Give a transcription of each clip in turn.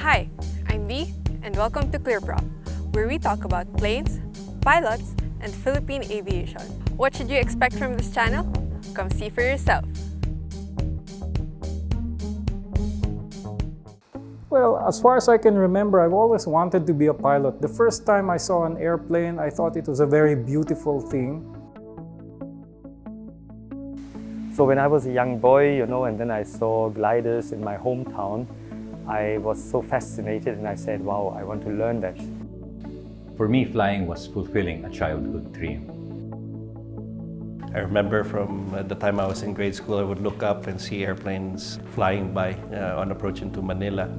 Hi, I'm V, and welcome to ClearProp, where we talk about planes, pilots, and Philippine aviation. What should you expect from this channel? Come see for yourself. Well, as far as I can remember, I've always wanted to be a pilot. The first time I saw an airplane, I thought it was a very beautiful thing. So when I was a young boy, and then I saw gliders in my hometown, I was so fascinated and I said, wow, I want to learn that. For me, flying was fulfilling a childhood dream. I remember from the time I was in grade school, I would look up and see airplanes flying by on approaching to Manila.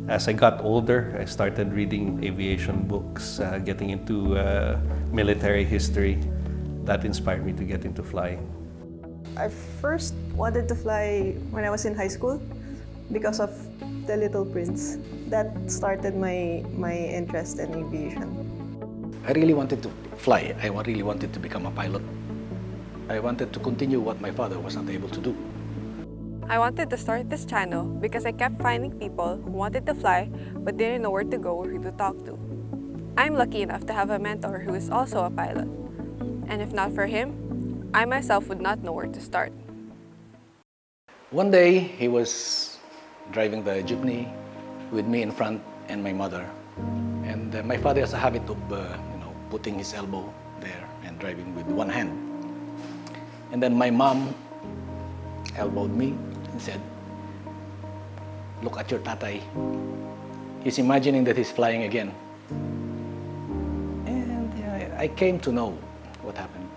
As I got older, I started reading aviation books, getting into military history. That inspired me to get into flying. I first wanted to fly when I was in high school because of The Little Prince. That started my interest in aviation. I really wanted to fly. I really wanted to become a pilot. I wanted to continue what my father was not able to do. I wanted to start this channel because I kept finding people who wanted to fly but didn't know where to go or who to talk to. I'm lucky enough to have a mentor who is also a pilot. And if not for him, I myself would not know where to start. One day, he was driving the jeepney with me in front and my mother. And my father has a habit of putting his elbow there and driving with one hand. And then my mom elbowed me and said, "Look at your tatay. He's imagining that he's flying again." And I came to know what happened.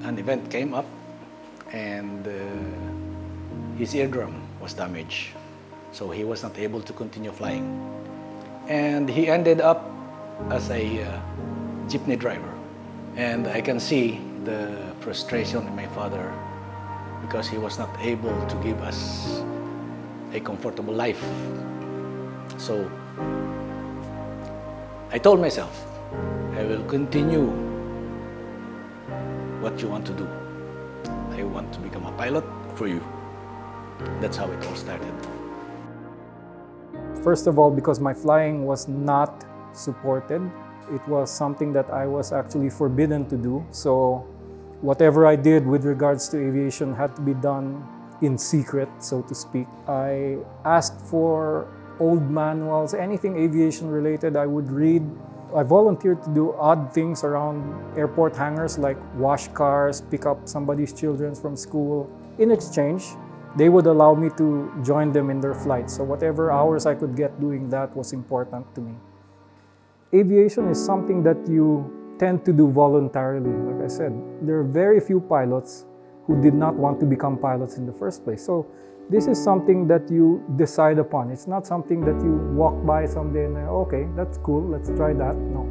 An event came up and his eardrum was damaged. So he was not able to continue flying. And he ended up as a jeepney driver. And I can see the frustration in my father because he was not able to give us a comfortable life. So I told myself, I will continue what you want to do. I want to become a pilot for you. That's how it all started. First of all, because my flying was not supported. It was something that I was actually forbidden to do. So whatever I did with regards to aviation had to be done in secret, so to speak. I asked for old manuals, anything aviation related I would read. I volunteered to do odd things around airport hangars like wash cars, pick up somebody's children from school. In exchange, they would allow me to join them in their flights. So whatever hours I could get doing that was important to me. Aviation is something that you tend to do voluntarily. Like I said, there are very few pilots who did not want to become pilots in the first place. So this is something that you decide upon. It's not something that you walk by someday and okay, that's cool, let's try that. No.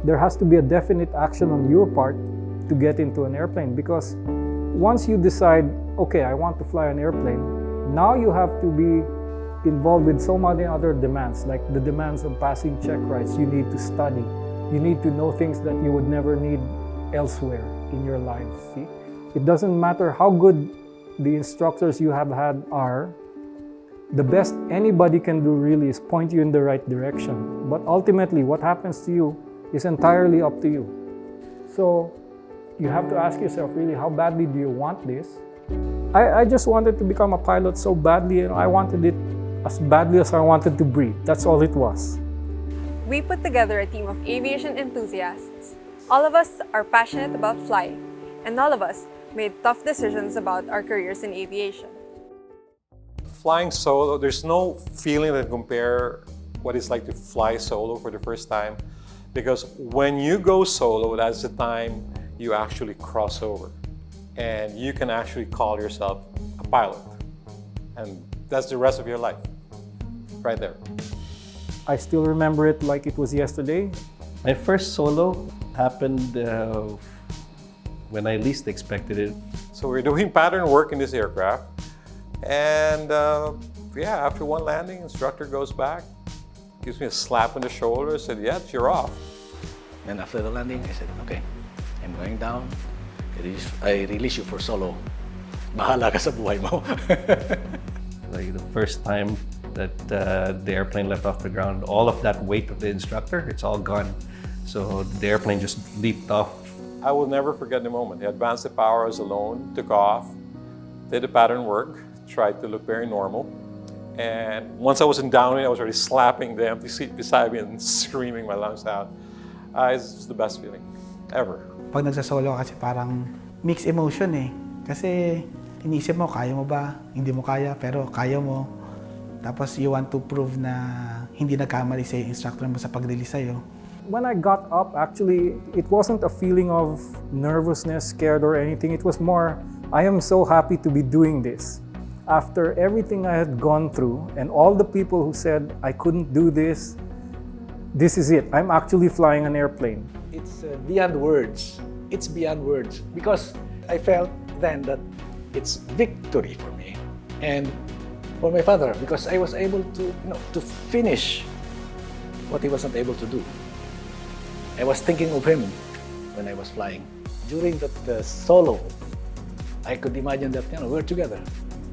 There has to be a definite action on your part to get into an airplane, because once you decide, okay, I want to fly an airplane, now you have to be involved with so many other demands, like the demands of passing check rights. You need to study. You need to know things that you would never need elsewhere in your life. See? It doesn't matter how good the instructors you have had are. The best anybody can do really is point you in the right direction. But ultimately, what happens to you is entirely up to you. So you have to ask yourself, really, how badly do you want this? I just wanted to become a pilot so badly, I wanted it as badly as I wanted to breathe. That's all it was. We put together a team of aviation enthusiasts. All of us are passionate about flying, and all of us made tough decisions about our careers in aviation. Flying solo, there's no feeling that compare what it's like to fly solo for the first time, because when you go solo, that's the time you actually cross over and you can actually call yourself a pilot, and that's the rest of your life right there. I still remember it like it was yesterday. My first solo happened when I least expected it. So we're doing pattern work in this aircraft, and after one landing, instructor goes back, gives me a slap on the shoulder, said, "Yeah, you're off." And after the landing, I said, "Okay, I'm going down. I release you for solo. Bahala ka sa buhay mo." Like the first time that the airplane left off the ground, all of that weight of the instructor, it's all gone. So the airplane just leaped off. I will never forget the moment. He advanced the powers alone, took off, did the pattern work, tried to look very normal. And once I was in downwind, I was already slapping the empty seat beside me and screaming my lungs out. It's the best feeling ever. Pag nagsasolo kasi parang mixed emotion eh. Kasi iniisip mo, kaya mo ba? Hindi mo kaya, pero kaya mo. Tapos you want to prove na hindi nagkamali sa instructor mo sa pag-release sa'yo. When I got up, actually, it wasn't a feeling of nervousness, scared, or anything. It was more, I am so happy to be doing this. After everything I had gone through, and all the people who said I couldn't do this, this is it. I'm actually flying an airplane. It's beyond words. It's beyond words because I felt then that it's victory for me and for my father because I was able to, to finish what he wasn't able to do. I was thinking of him when I was flying. During the solo, I could imagine that we're together,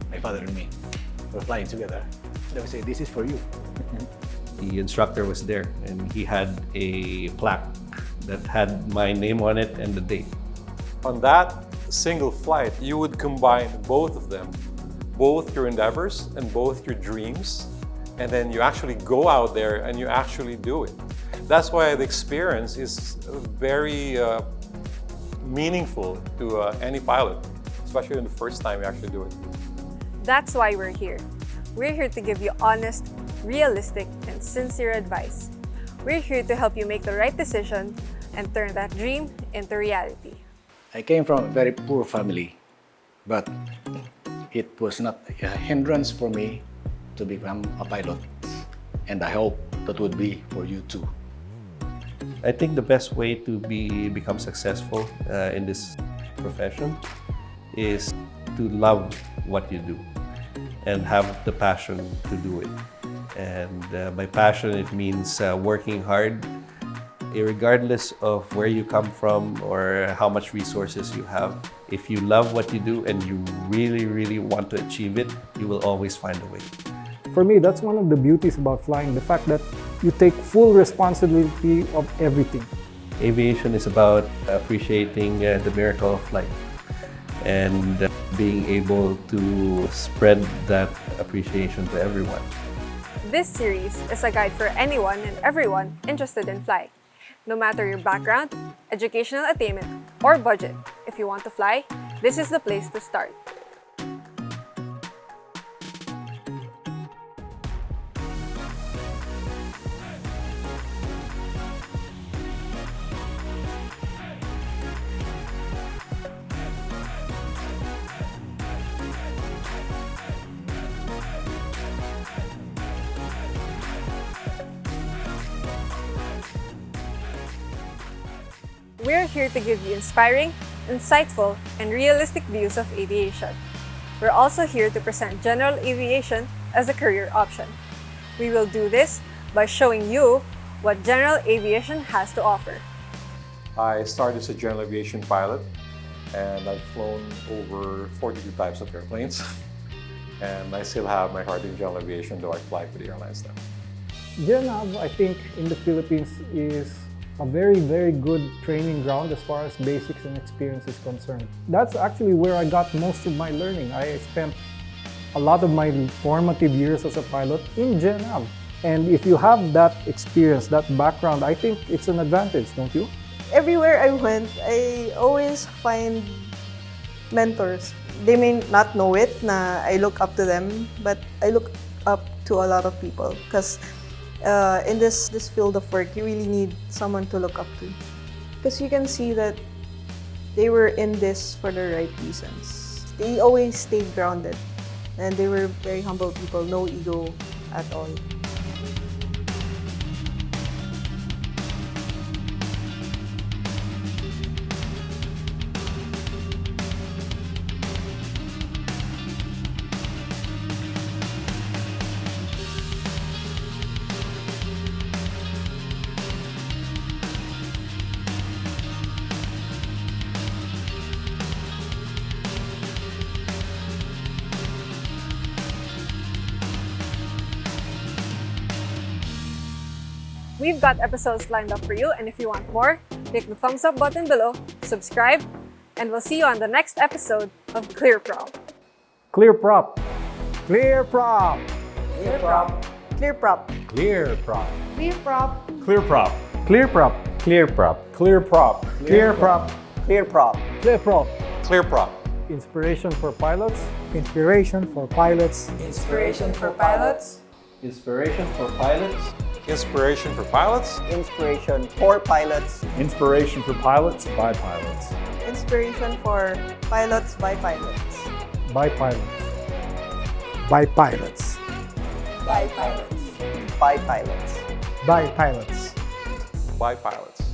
my father and me. We're flying together. They would say, "This is for you." The instructor was there and he had a plaque that had my name on it and the date. On that single flight, you would combine both of them, both your endeavors and both your dreams, and then you actually go out there and you actually do it. That's why the experience is very meaningful to any pilot, especially in the first time you actually do it. That's why we're here. We're here to give you honest, realistic, and sincere advice. We're here to help you make the right decision and turn that dream into reality. I came from a very poor family, but it was not a hindrance for me to become a pilot. And I hope that would be for you too. I think the best way to become successful in this profession is to love what you do and have the passion to do it. And by passion, it means working hard, regardless of where you come from or how much resources you have. If you love what you do and you really, really want to achieve it, you will always find a way. For me, that's one of the beauties about flying, the fact that you take full responsibility of everything. Aviation is about appreciating the miracle of flight and being able to spread that appreciation to everyone. This series is a guide for anyone and everyone interested in flying. No matter your background, educational attainment, or budget, if you want to fly, this is the place to start. We're here to give you inspiring, insightful, and realistic views of aviation. We're also here to present General Aviation as a career option. We will do this by showing you what General Aviation has to offer. I started as a general aviation pilot, and I've flown over 42 types of airplanes. And I still have my heart in general aviation, though I fly for the airlines now. General, I think, in the Philippines is a very, very good training ground as far as basics and experience is concerned. That's actually where I got most of my learning. I spent a lot of my formative years as a pilot in General. And if you have that experience, that background, I think it's an advantage, don't you? Everywhere I went, I always find mentors. They may not know it na I look up to them, but I look up to a lot of people because in this field of work, you really need someone to look up to. Because you can see that they were in this for the right reasons. They always stayed grounded and they were very humble people, no ego at all. We've got episodes lined up for you, and if you want more, click the thumbs up button below, subscribe, and we'll see you on the next episode of ClearProp. ClearProp. ClearProp. ClearProp. ClearProp. ClearProp. ClearProp. ClearProp. ClearProp. ClearProp. ClearProp. ClearProp. ClearProp. ClearProp. ClearProp. Inspiration for pilots. Inspiration for pilots. Inspiration for pilots. Inspiration for pilots. Inspiration for pilots. Inspiration for pilots. Inspiration for pilots by pilots. Inspiration for pilots by pilots. By pilots. By pilots. By pilots. By pilots. By pilots. By pilots.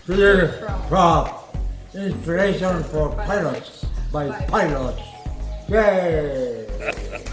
ClearProp. Inspiration for pilots by pilots. Yay!